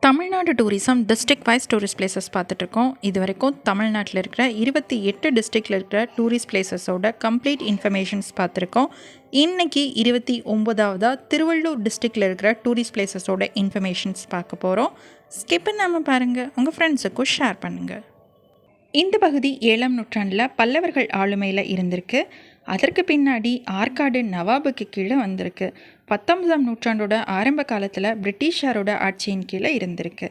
Tamil Nadu tourism district wise tourist places பார்த்துட்ருக்கோம். இது வரைக்கும் தமிழ்நாட்டில் இருக்கிற 28 டிஸ்ட்ரிக்டில் இருக்கிற டூரிஸ்ட் பிளேசஸோட கம்ப்ளீட் இன்ஃபர்மேஷன்ஸ் பார்த்துருக்கோம். இன்றைக்கி 29ஆவதாக திருவள்ளூர் டிஸ்ட்ரிக்டில் இருக்கிற டூரிஸ்ட் பிளேசஸோட இன்ஃபர்மேஷன்ஸ் பார்க்க போகிறோம். ஸ்கிப் பண்ணாமல் பாருங்கள், உங்கள் ஃப்ரெண்ட்ஸுக்கும் ஷேர் பண்ணுங்கள். இந்த பகுதி 7ஆம் நூற்றாண்டில் பல்லவர்கள் ஆளுமையில் இருந்திருக்கு. அதற்கு பின்னாடி ஆற்காடு நவாபுக்கு கீழே வந்திருக்கு. 19ஆம் நூற்றாண்டோட ஆரம்ப காலத்தில் பிரிட்டிஷாரோட ஆட்சியின் கீழே இருந்திருக்கு.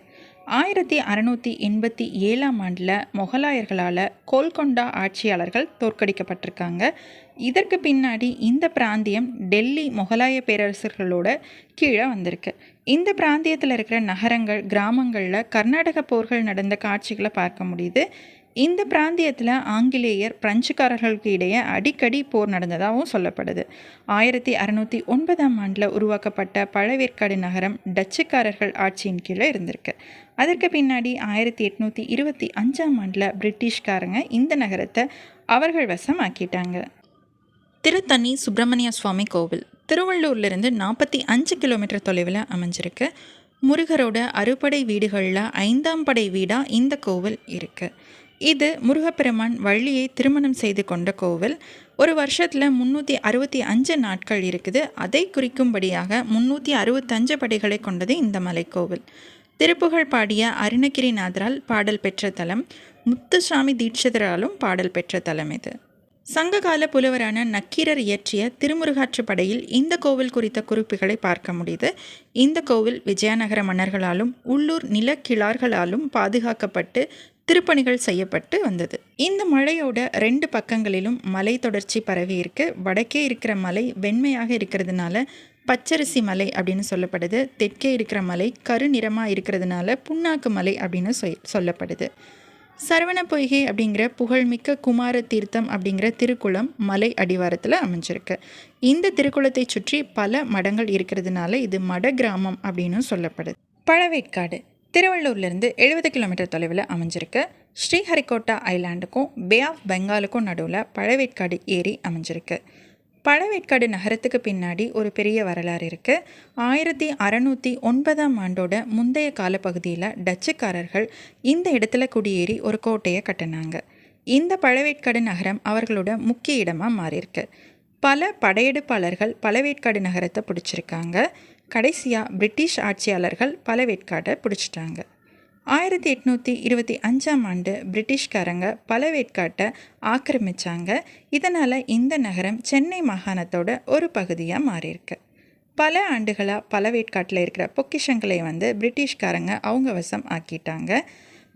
1687ஆம் ஆண்டில் மொகலாயர்களால் கோல்கொண்டா ஆட்சியாளர்கள் தோற்கடிக்கப்பட்டிருக்காங்க. இதற்கு பின்னாடி இந்த பிராந்தியம் டெல்லி மொகலாய பேரரசர்களோட கீழே வந்திருக்கு. இந்த பிராந்தியத்தில் இருக்கிற நகரங்கள் கிராமங்களில் கர்நாடக போர்கள் நடந்த காட்சிகளை பார்க்க முடியுது. இந்த பிராந்தியத்தில் ஆங்கிலேயர் பிரெஞ்சுக்காரர்களுக்கு இடையே அடிக்கடி போர் நடந்ததாகவும் சொல்லப்படுது. 1609ஆம் ஆண்டில் உருவாக்கப்பட்ட பழவேற்காடு நகரம் டச்சுக்காரர்கள் ஆட்சியின் கீழே இருந்திருக்கு. அதற்கு பின்னாடி 1825ஆம் ஆண்டில் பிரிட்டிஷ்காரங்க இந்த நகரத்தை அவர்கள் வசம் ஆக்கிட்டாங்க. திருத்தணி சுப்பிரமணிய சுவாமி கோவில் திருவள்ளூர்லேருந்து 45 கிலோமீட்டர் தொலைவில் அமைஞ்சிருக்கு. முருகரோட அறுபடை வீடுகளில் 5ஆம் படை வீடாக இந்த கோவில் இருக்குது. இது முருகப்பெருமான் வள்ளியை திருமணம் செய்து கொண்ட கோவில். ஒரு வருஷத்தில் 365 நாட்கள் இருக்குது. அதை குறிக்கும்படியாக 365 படிகளை கொண்டது இந்த மலைக்கோவில். திருப்புகழ் பாடிய அருணகிரிநாதரால் பாடல் பெற்ற தலம், முத்துசாமி தீட்சிதராலும் பாடல் பெற்ற தலம் இது. சங்ககால புலவரான நக்கீரர் இயற்றிய திருமுருகாற்றுப்படையில் இந்த கோவில் குறித்த குறிப்புகளை பார்க்க முடியுது. இந்த கோவில் விஜயநகர மன்னர்களாலும் உள்ளூர் நிலக்கிழார்களாலும் பாதுகாக்கப்பட்டு திருப்பணிகள் செய்யப்பட்டு வந்தது. இந்த மலையோட 2 பக்கங்களிலும் மலை தொடர்ச்சி பரவி இருக்கு. வடக்கே இருக்கிற மலை வெண்மையாக இருக்கிறதுனால பச்சரிசி மலை அப்படின்னு சொல்லப்படுது. தெற்கே இருக்கிற மலை கருநிறமாக இருக்கிறதுனால புண்ணாக்கு மலை அப்படின்னு சொல்லப்படுது. சரவண பொய்கை அப்படிங்கிற புகழ்மிக்க குமார தீர்த்தம் அப்படிங்கிற திருக்குளம் மலை அடிவாரத்தில் அமைஞ்சிருக்கு. இந்த திருக்குளத்தை சுற்றி பல மடங்கள் இருக்கிறதுனால இது மட கிராமம் அப்படின்னு சொல்லப்படுது. பழவேற்காடு திருவள்ளூர்லேருந்து 70 கிலோமீட்டர் தொலைவில் அமைஞ்சிருக்கு. ஸ்ரீஹரிகோட்டா ஐலாண்டுக்கும் பே ஆஃப் பெங்காலுக்கும் நடுவில் பழவேற்காடு ஏரி அமைஞ்சிருக்கு. பழவேற்காடு நகரத்துக்கு பின்னாடி ஒரு பெரிய வரலாறு இருக்குது. 1609ஆம் ஆண்டோட முந்தைய காலப்பகுதியில் டச்சுக்காரர்கள் இந்த இடத்துல குடியேறி ஒரு கோட்டையை கட்டினாங்க. இந்த பழவேற்காடு நகரம் அவர்களோட முக்கிய இடமாக மாறியிருக்கு. பல படையெடுப்பாளர்கள் பழவேற்காடு நகரத்தை பிடிச்சிருக்காங்க. கடைசியாக பிரிட்டிஷ் ஆட்சியாளர்கள் பழவேற்காடை பிடிச்சிட்டாங்க. 1825ஆம் ஆண்டு பிரிட்டிஷ்காரங்க பழவேற்காட்டை ஆக்கிரமித்தாங்க. இதனால் இந்த நகரம் சென்னை மாகாணத்தோட ஒரு பகுதியாக மாறியிருக்கு. பல ஆண்டுகளாக பழவேற்காட்டில் இருக்கிற பொக்கிஷங்களை பிரிட்டிஷ்காரங்க அவங்க வசம் ஆக்கிட்டாங்க.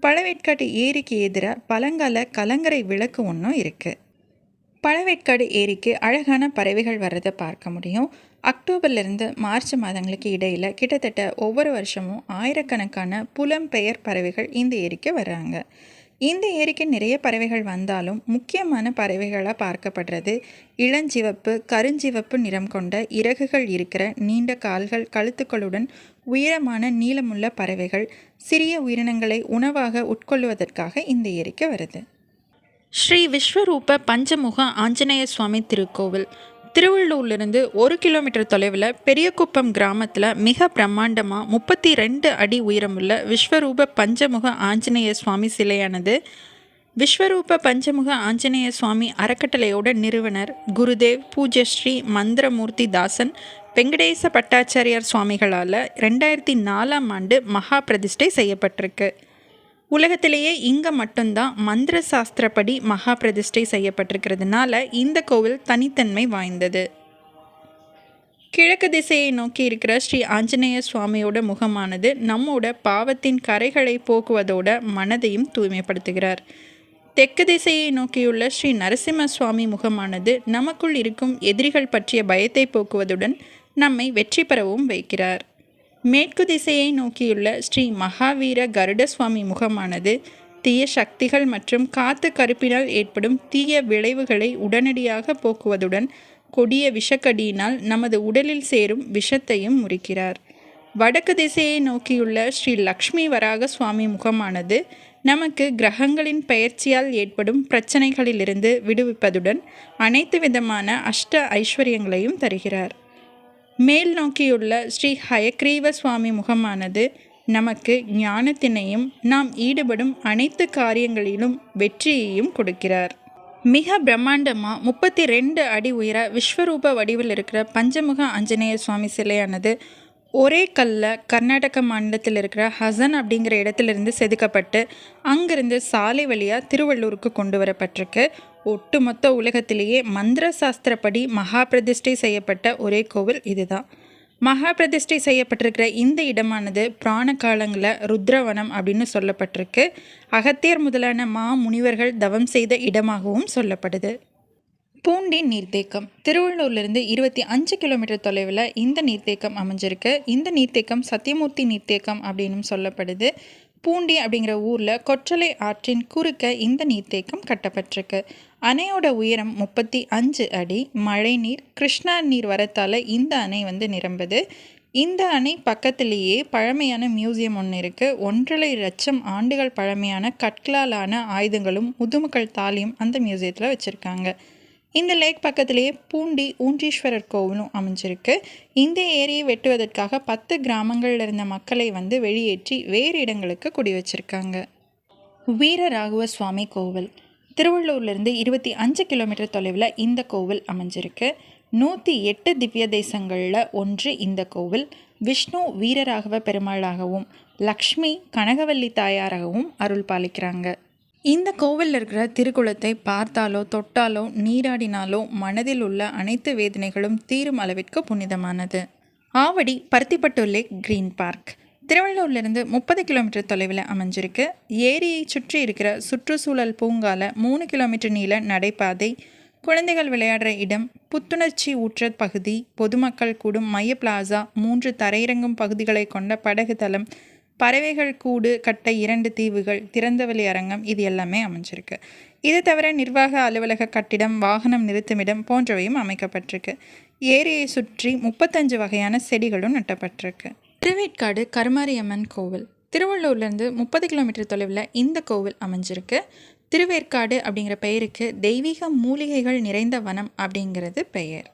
பழவேற்காட்டு ஏரிக்கு எதிராக பழங்கால கலங்கரை விளக்கு ஒன்றும் இருக்குது. பழவேற்காடு ஏரிக்கு அழகான பறவைகள் வர்றதை பார்க்க முடியும். அக்டோபர்லேருந்து மார்ச் மாதங்களுக்கு இடையில் கிட்டத்தட்ட ஒவ்வொரு வருஷமும் ஆயிரக்கணக்கான புலம்பெயர் பறவைகள் இந்த ஏரிக்கு வர்றாங்க. இந்த ஏரிக்கு நிறைய பறவைகள் வந்தாலும் முக்கியமான பறவைகளாக பார்க்கப்படுறது இளஞ்சிவப்பு கருஞ்சிவப்பு நிறம் கொண்ட இறகுகள் இருக்கிற நீண்ட கால்கள் கழுத்துக்களுடன் உயரமான நீளமுள்ள பறவைகள் சிறிய உயிரினங்களை உணவாக உட்கொள்வதற்காக இந்த ஏரிக்கு வருது. ஸ்ரீ விஸ்வரூப பஞ்சமுக ஆஞ்சநேய சுவாமி திருக்கோவில் திருவள்ளூர்லேருந்து 1 கிலோமீட்டர் தொலைவில் பெரியகுப்பம் கிராமத்தில் மிக பிரம்மாண்டமாக 32 அடி உயரமுள்ள விஸ்வரூப பஞ்சமுக ஆஞ்சநேய சுவாமி சிலையானது விஸ்வரூப பஞ்சமுக ஆஞ்சநேய சுவாமி அறக்கட்டளையோட நிறுவனர் குருதேவ் பூஜ்யஸ்ரீ மந்திரமூர்த்தி தாசன் வெங்கடேச பட்டாச்சாரியார் சுவாமிகளால் 2004ஆம் ஆண்டு மகா பிரதிஷ்டை செய்யப்பட்டிருக்கு. உலகத்திலேயே இங்கே மட்டும்தான் மந்திர சாஸ்திரப்படி மகா பிரதிஷ்டை செய்யப்பட்டிருக்கிறதுனால இந்த கோவில் தனித்தன்மை வாய்ந்தது. கிழக்கு திசையை நோக்கி இருக்கிற ஸ்ரீ ஆஞ்சநேய சுவாமியோட முகமானது நம்மோட பாவத்தின் கரைகளை போக்குவதோட மனதையும் தூய்மைப்படுத்துகிறார். தெற்கு திசையை நோக்கியுள்ள ஸ்ரீ நரசிம்ம சுவாமி முகமானது நமக்குள் இருக்கும் எதிரிகள் பற்றிய பயத்தை போக்குவதுடன் நம்மை வெற்றி பெறவும் வைக்கிறார். மேற்கு திசையை நோக்கியுள்ள ஸ்ரீ மகாவீர கருட சுவாமி முகமானது தீய சக்திகள் மற்றும் காத்து கருப்பினால் ஏற்படும் தீய விளைவுகளை உடனடியாக போக்குவதுடன் கொடிய விஷக்கடியினால் நமது உடலில் சேரும் விஷத்தையும் முறிக்கிறார். வடக்கு திசையை நோக்கியுள்ள ஸ்ரீ லக்ஷ்மி வராக சுவாமி முகமானது நமக்கு கிரகங்களின் பெயர்ச்சியால் ஏற்படும் பிரச்சனைகளிலிருந்து விடுவிப்பதுடன் அனைத்து விதமான அஷ்ட ஐஸ்வர்யங்களையும் தருகிறார். மேல் நோக்கியுள்ள ஸ்ரீ ஹயக்ரீவ சுவாமி முகமானது நமக்கு ஞானத்தினையும் நாம் ஈடுபடும் அனைத்து காரியங்களிலும் வெற்றியையும் கொடுக்கிறார். மிக பிரம்மாண்டமாக 32 அடி உயர விஸ்வரூப வடிவில் இருக்கிற பஞ்சமுக ஆஞ்சநேய சுவாமி சிலையானது ஒரே கல்லில் கர்நாடக மாநிலத்தில் இருக்கிற ஹசன் அப்படிங்கிற இடத்துலேருந்து செதுக்கப்பட்டு அங்கிருந்து சாலை வழியாக திருவள்ளூருக்கு கொண்டு வரப்பட்டிருக்கு. ஒட்டுமொத்த உலகத்திலேயே மந்திர சாஸ்திரப்படி மகா பிரதிஷ்டை செய்யப்பட்ட ஒரே கோவில் இதுதான். மகா பிரதிஷ்டை செய்யப்பட்டிருக்கிற இந்த இடமானது புராண காலங்களில் ருத்ரவனம் அப்படின்னு சொல்லப்பட்டிருக்கு. அகத்தியர் முதலான முனிவர்கள் தவம் செய்த இடமாகவும் சொல்லப்படுது. பூண்டி நீர்த்தேக்கம் திருவள்ளூர்லேருந்து 25 கிலோமீட்டர் தொலைவில் இந்த நீர்த்தேக்கம் அமைஞ்சிருக்கு. இந்த நீர்த்தேக்கம் சத்தியமூர்த்தி நீர்த்தேக்கம் அப்படின்னு சொல்லப்படுது. பூண்டி அப்படிங்கிற ஊரில் கொற்றலை ஆற்றின் குறுக்க இந்த நீர்த்தேக்கம் கட்டப்பட்டிருக்கு. அணையோட உயரம் 35 அடி. மழை நீர் கிருஷ்ணா நீர் வரத்தால் இந்த அணை நிரம்புது. இந்த அணை பக்கத்திலேயே பழமையான மியூசியம் ஒன்று இருக்குது. 1.5 லட்சம் ஆண்டுகள் பழமையான கற்களாலான ஆயுதங்களும் முதுமக்கள் தாலியும் அந்த மியூசியத்தில் வச்சுருக்காங்க. இந்த லேக் பக்கத்திலேயே பூண்டி ஊன்றீஸ்வரர் கோவிலும் அமைஞ்சிருக்கு. இந்த ஏரியை வெட்டுவதற்காக 10 கிராமங்களில் இருந்த மக்களை வெளியேற்றி வேறு இடங்களுக்கு குடி வச்சிருக்காங்க. வீரராகவ சுவாமி கோவில் திருவள்ளூர்லேருந்து 25 கிலோமீட்டர் தொலைவில் இந்த கோவில் அமைஞ்சிருக்கு. 108 திவ்ய தேசங்களில் ஒன்று இந்த கோவில். விஷ்ணு வீரராகவ பெருமாளாகவும் லக்ஷ்மி கனகவல்லி தாயாராகவும் அருள் பாலிக்கிறாங்க. இந்த கோவிலில் இருக்கிற திருக்குளத்தை பார்த்தாலோ தொட்டாலோ நீராடினாலோ மனதில் உள்ள அனைத்து வேதனைகளும் தீரும் அளவிற்கு புனிதமானது. Avadi Paruthipattu lake green park திருவள்ளூர்லேருந்து 30 கிலோமீட்டர் தொலைவில் அமைஞ்சிருக்கு. ஏரியை சுற்றி இருக்கிற சுற்றுச்சூழல் பூங்கால 3 கிலோமீட்டர் நீள நடைபாதை, குழந்தைகள் விளையாடுற இடம், புத்துணர்ச்சி ஊற்ற பகுதி, பொதுமக்கள் கூடும் மைய பிளாசா, 3 தரையிறங்கும் பகுதிகளை கொண்ட படகு தளம், பறவைகள் கூடு கட்ட 2 தீவுகள், திறந்தவெளி அரங்கம், இது எல்லாமே அமைஞ்சிருக்கு. இது தவிர நிர்வாக அலுவலக கட்டிடம், வாகனம் நிறுத்துமிடம் போன்றவையும் அமைக்கப்பட்டிருக்கு. ஏரியை சுற்றி 35 வகையான செடிகளும் நட்டப்பட்டிருக்கு. திருவேற்காடு கருமாரியம்மன் கோவில் திருவள்ளூர்லேருந்து 30 கிலோமீட்டர் தொலைவில் இந்த கோவில் அமைஞ்சிருக்கு. திருவேற்காடு அப்படிங்கிற பெயருக்கு தெய்வீக மூலிகைகள் நிறைந்த வனம் அப்படிங்கிறது பெயர்.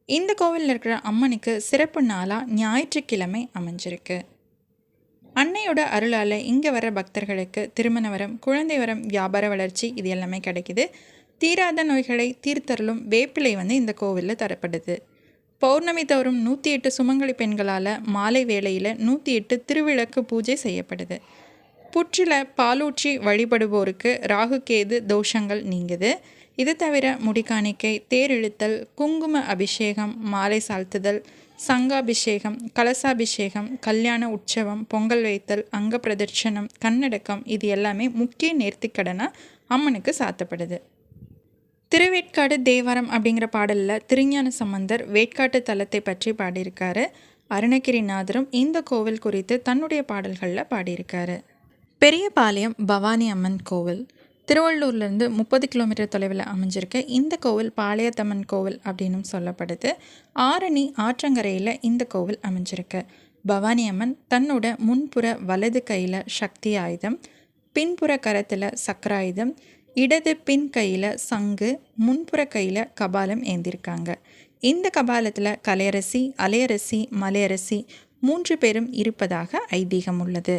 இந்த கோவிலில் இருக்கிற அம்மனுக்கு சிறப்பு நாளாக ஞாயிற்றுக்கிழமை அமைஞ்சிருக்கு. அன்னையோட அருளால் இங்கே வர பக்தர்களுக்கு திருமண வரம், குழந்தை வரம், வியாபார வளர்ச்சி இது எல்லாமே கிடைக்குது. தீராத நோய்களை தீர்த்தருளும் வேப்பிலை இந்த கோவிலில் தரப்படுது. பௌர்ணமி தோறும் 108 சுமங்கலி பெண்களால் மாலை வேளையில் 108 திருவிளக்கு பூஜை செய்யப்படுது. புற்றில் பாலூற்றி வழிபடுவோருக்கு ராகு கேது தோஷங்கள் நீங்குது. இது தவிர முடிக்காணிக்கை, தேர் இழுத்தல், குங்கும அபிஷேகம், மாலை சாழ்த்துதல், சங்காபிஷேகம், கலசாபிஷேகம், கல்யாண உற்சவம், பொங்கல் வைத்தல், அங்க பிரதட்சணம், கண்ணடக்கம் இது எல்லாமே முக்கிய நேர்த்திக்கடனாக அம்மனுக்கு சாத்தப்படுது. திருவேற்காடு தேவாரம் அப்படிங்கிற பாடலில் திருஞான சம்பந்தர் வேட்காட்டு தலத்தை பற்றி பாடியிருக்காரு. அருணகிரிநாதரும் இந்த கோவில் குறித்து தன்னுடைய பாடல்களில் பாடியிருக்காரு. பெரியபாளையம் பவானி அம்மன் கோவில் திருவள்ளூர்லேருந்து 30 கிலோமீட்டர் தொலைவில் அமைஞ்சிருக்கு. இந்த கோவில் பாளையத்தம்மன் கோவில் அப்படின்னும் சொல்லப்படுது. ஆரணி ஆற்றங்கரையில் இந்த கோவில் அமைஞ்சிருக்கு. பவானி அம்மன் தன்னோட முன்புற வலது கையில் சக்தி ஆயுதம், பின்புற கரத்தில் சக்கராயுதம், இடது பின் கையில் சங்கு, முன்புற கையில் கபாலம் ஏந்திருக்காங்க. இந்த கபாலத்தில் கலையரசி, அலையரசி, மலையரசி 3 பேரும் இருப்பதாக ஐதீகம் உள்ளது.